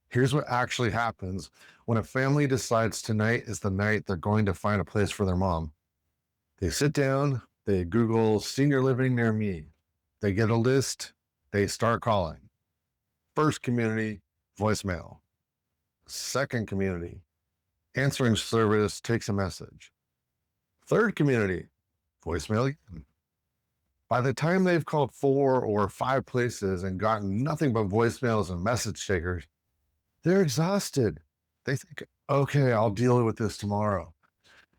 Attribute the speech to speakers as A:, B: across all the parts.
A: Here's what actually happens when a family decides tonight is the night they're going to find a place for their mom. They sit down, they Google senior living near me. They get a list, they start calling. First community, voicemail. Second community, answering service takes a message. Third community, voicemail again. By the time they've called 4 or 5 places and gotten nothing but voicemails and message takers, they're exhausted. They think, okay, I'll deal with this tomorrow.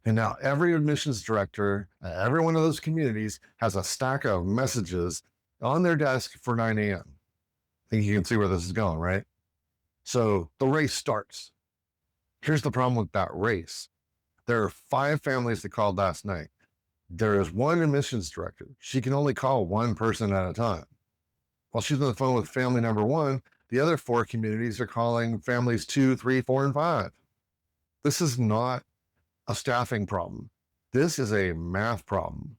A: And now every admissions director at every one of those communities has a stack of messages on their desk for 9 a.m. I think you can see where this is going, right? So the race starts. Here's the problem with that race. There are 5 families that called last night. There is one admissions director. She can only call one person at a time. While she's on the phone with family number 1, the other 4 communities are calling families 2, 3, 4, and 5. This is not a staffing problem. This is a math problem.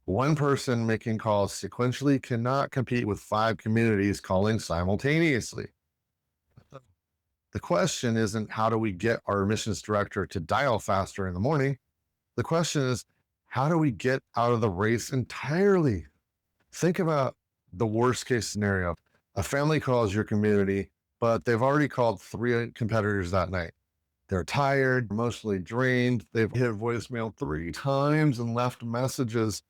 A: One person making calls sequentially cannot compete with 5 communities calling simultaneously. The question isn't how do we get our admissions director to dial faster in the morning? The question is, how do we get out of the race entirely? Think about the worst case scenario. A family calls your community, but they've already called 3 competitors that night. They're tired, emotionally drained. They've hit voicemail 3 times and left messages.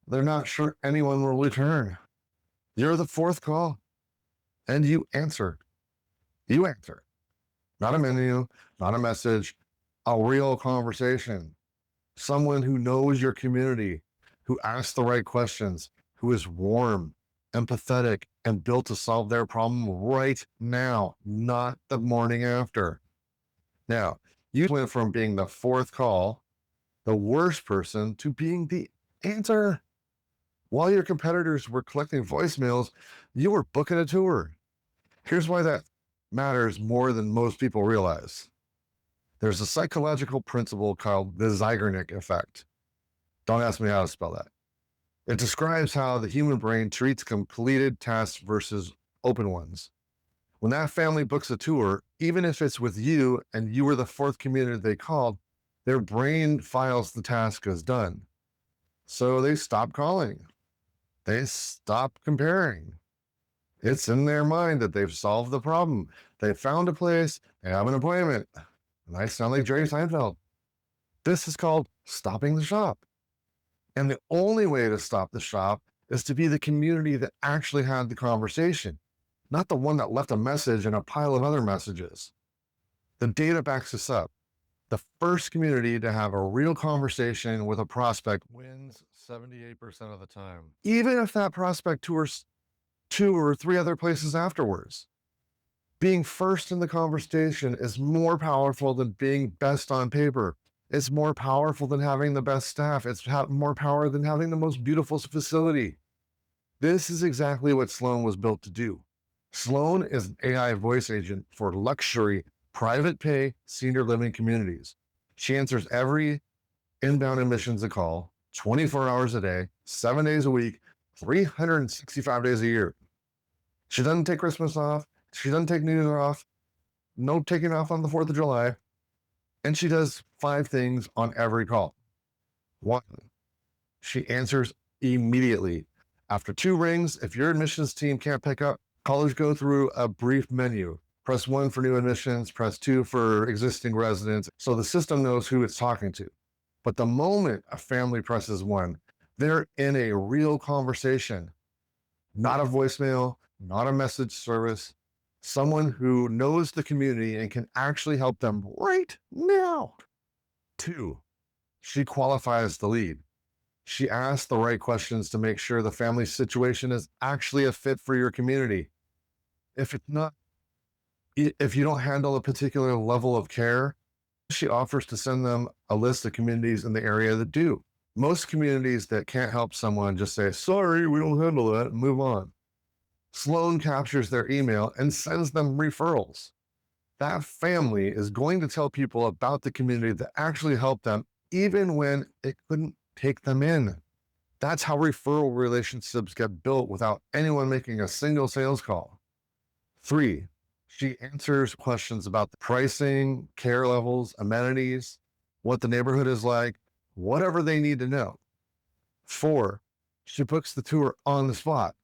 A: They're not sure anyone will return. You're the 4th call, and you answer. You answer. Not a menu, not a message, a real conversation. Someone who knows your community, who asks the right questions, who is warm, empathetic, and built to solve their problem right now, not the morning after. Now, you went from being the 4th call, the worst person, to being the answer. While your competitors were collecting voicemails, you were booking a tour. Here's why that matters more than most people realize. There's a psychological principle called the Zeigarnik effect. Don't ask me how to spell that. It describes how the human brain treats completed tasks versus open ones. When that family books a tour, even if it's with you and you were the 4th community they called, their brain files the task as done. So they stop calling. They stop comparing. It's in their mind that they've solved the problem. They found a place, they have an appointment. And I sound like Jerry Seinfeld. This is called stopping the shop. And the only way to stop the shop is to be the community that actually had the conversation, not the one that left a message and a pile of other messages. The data backs this up. The first community to have a real conversation with a prospect wins 78% of the time, even if that prospect tours 2 or 3 other places afterwards. Being first in the conversation is more powerful than being best on paper. It's more powerful than having the best staff. It's more power than having the most beautiful facility. This is exactly what Sloane was built to do. Sloane is an AI voice agent for luxury, private pay, senior living communities. She answers every inbound admissions call 24 hours a day, 7 days a week, 365 days a year. She doesn't take Christmas off. She doesn't take New Year's off. No taking off on the 4th of July. And she does 5 things on every call. 1, she answers immediately. After 2 rings, if your admissions team can't pick up, callers go through a brief menu. Press 1 for new admissions, press 2 for existing residents, so the system knows who it's talking to. But the moment a family presses 1, they're in a real conversation, not a voicemail, not a message service, someone who knows the community and can actually help them right now. 2, she qualifies the lead. She asks the right questions to make sure the family situation is actually a fit for your community. If it's not, if you don't handle a particular level of care, she offers to send them a list of communities in the area that do. Most communities that can't help someone just say, sorry, we don't handle that, and move on. Sloane captures their email and sends them referrals. That family is going to tell people about the community that actually helped them, even when it couldn't take them in. That's how referral relationships get built without anyone making a single sales call. 3, She answers questions about the pricing, care levels, amenities, what the neighborhood is like, whatever they need to know. 4, she books the tour on the spot.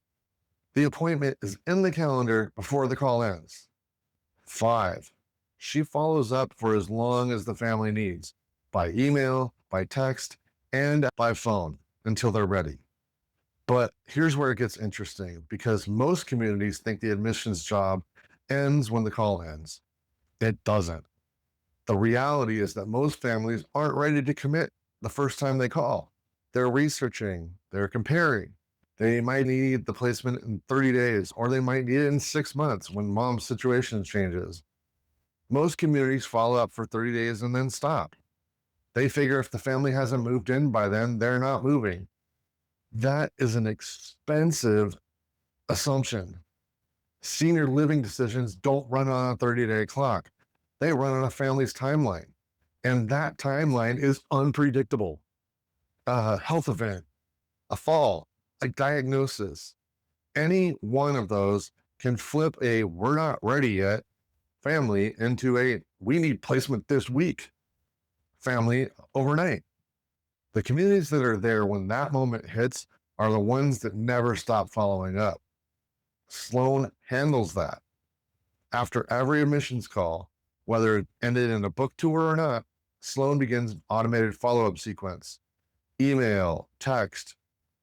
A: The appointment is in the calendar before the call ends. 5, she follows up for as long as the family needs, by email, by text, and by phone until they're ready. But here's where it gets interesting because most communities think the admissions job ends when the call ends. It doesn't. The reality is that most families aren't ready to commit the first time they call. They're researching, they're comparing. They might need the placement in 30 days, or they might need it in 6 months when mom's situation changes. Most communities follow up for 30 days and then stop. They figure if the family hasn't moved in by then, they're not moving. That is an expensive assumption. Senior living decisions don't run on a 30-day clock. They run on a family's timeline. And that timeline is unpredictable. A health event, a fall, a diagnosis, any one of those can flip a we're not ready yet family into a we need placement this week family overnight. The communities that are there when that moment hits are the ones that never stop following up. Sloane handles that. After every admissions call, whether it ended in a book tour or not, Sloane begins an automated follow-up sequence. Email, text,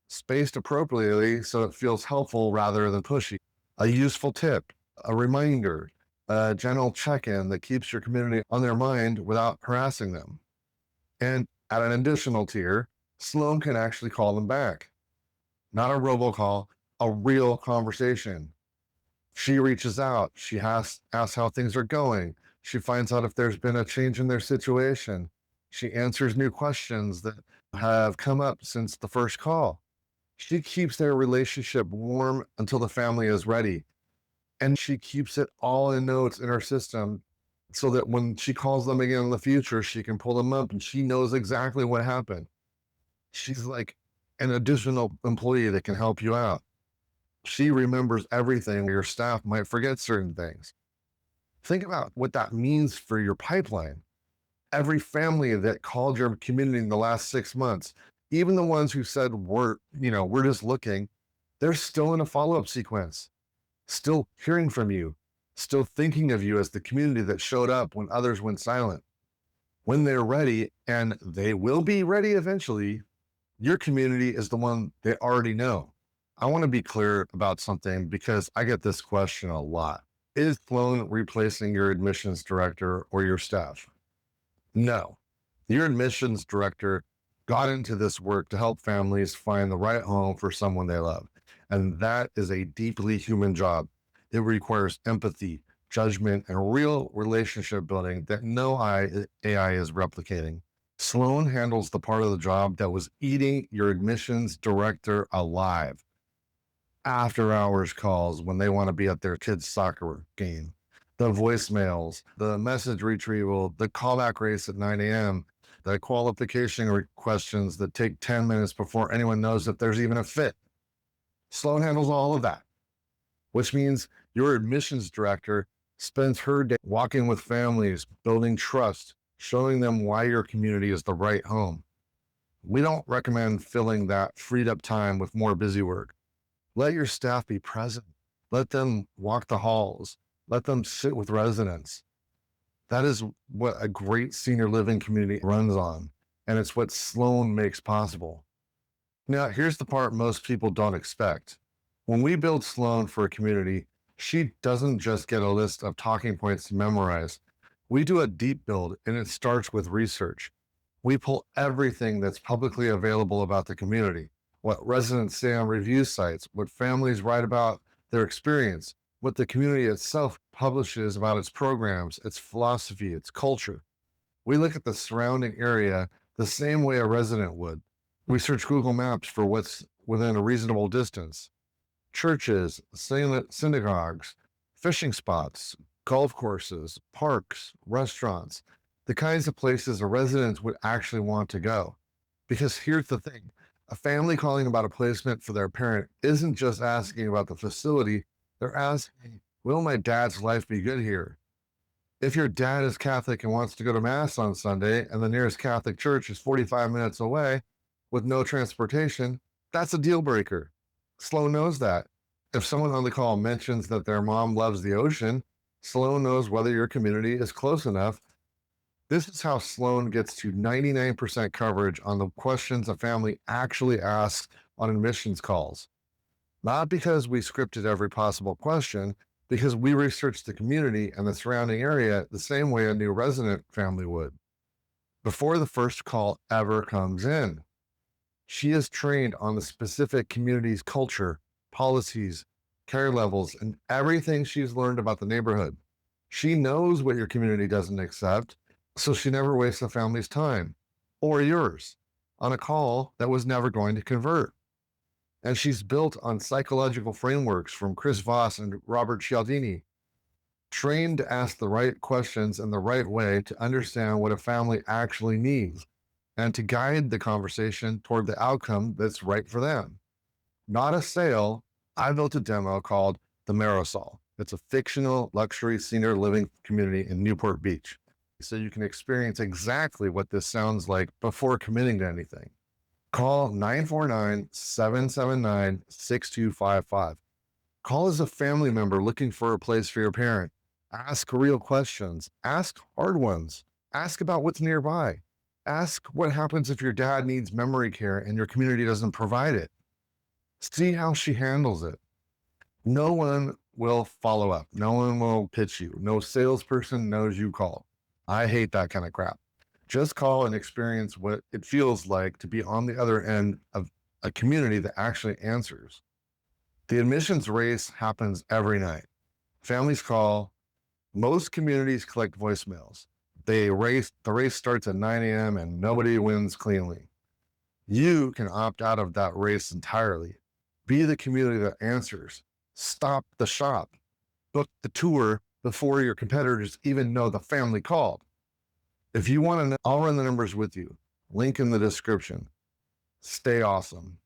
A: spaced appropriately so it feels helpful rather than pushy. A useful tip, a reminder, a general check-in that keeps your community on their mind without harassing them. And at an additional tier, Sloane can actually call them back. Not a robocall, a real conversation. She reaches out. She asks how things are going. She finds out if there's been a change in their situation. She answers new questions that have come up since the first call. She keeps their relationship warm until the family is ready. And she keeps it all in notes in her system so that when she calls them again in the future, she can pull them up and she knows exactly what happened. She's like an additional employee that can help you out. She remembers everything. Your staff might forget certain things. Think about what that means for your pipeline. Every family that called your community in the last 6 months, even the ones who said we're just looking, they're still in a follow-up sequence, still hearing from you, still thinking of you as the community that showed up when others went silent. When they're ready, and they will be ready eventually, your community is the one they already know. I want to be clear about something because I get this question a lot. Is Sloane replacing your admissions director or your staff? No. Your admissions director got into this work to help families find the right home for someone they love. And that is a deeply human job. It requires empathy, judgment, and real relationship building that no AI is replicating. Sloane handles the part of the job that was eating your admissions director alive. After hours calls when they want to be at their kid's soccer game, the voicemails, the message retrieval, the callback race at 9 a.m., the qualification questions that take 10 minutes before anyone knows if there's even a fit. Sloane handles all of that, which means your admissions director spends her day walking with families, building trust, showing them why your community is the right home. We don't recommend filling that freed up time with more busy work. Let your staff be present. Let them walk the halls. Let them sit with residents. That is what a great senior living community runs on, and it's what Sloane makes possible. Now, here's the part most people don't expect. When we build Sloane for a community, she doesn't just get a list of talking points to memorize. We do a deep build, and it starts with research. We pull everything that's publicly available about the community, what residents say on review sites, what families write about their experience, what the community itself publishes about its programs, its philosophy, its culture. We look at the surrounding area the same way a resident would. We search Google Maps for what's within a reasonable distance. Churches, synagogues, fishing spots, golf courses, parks, restaurants, the kinds of places a resident would actually want to go. Because here's the thing, a family calling about a placement for their parent isn't just asking about the facility, they're asking, Will my dad's life be good here? If your dad is Catholic and wants to go to Mass on Sunday and the nearest Catholic church is 45 minutes away with no transportation, that's a deal breaker. Sloane knows that. If someone on the call mentions that their mom loves the ocean, Sloane knows whether your community is close enough. This is how Sloane gets to 99% coverage on the questions a family actually asks on admissions calls. Not because we scripted every possible question, because we researched the community and the surrounding area the same way a new resident family would. Before the first call ever comes in, she is trained on the specific community's culture, policies, care levels, and everything she's learned about the neighborhood. She knows what your community doesn't accept, so she never wastes the family's time or yours on a call that was never going to convert. And she's built on psychological frameworks from Chris Voss and Robert Cialdini, trained to ask the right questions in the right way to understand what a family actually needs and to guide the conversation toward the outcome that's right for them. Not a sale. I built a demo called the Marisol. It's a fictional luxury senior living community in Newport Beach. So you can experience exactly what this sounds like before committing to anything. Call 949-779-6255. Call as a family member looking for a place for your parent. Ask real questions. Ask hard ones. Ask about what's nearby. Ask what happens if your dad needs memory care and your community doesn't provide it. See how she handles it. No one will follow up. No one will pitch you. No salesperson knows you called. I hate that kind of crap. Just call and experience what it feels like to be on the other end of a community that actually answers. The admissions race happens every night. Families call. Most communities collect voicemails. The race starts at 9 a.m. and nobody wins cleanly. You can opt out of that race entirely. Be the community that answers. Stop the shop. Book the tour before your competitors even know the family called. If you want to know, I'll run the numbers with you. Link in the description. Stay awesome.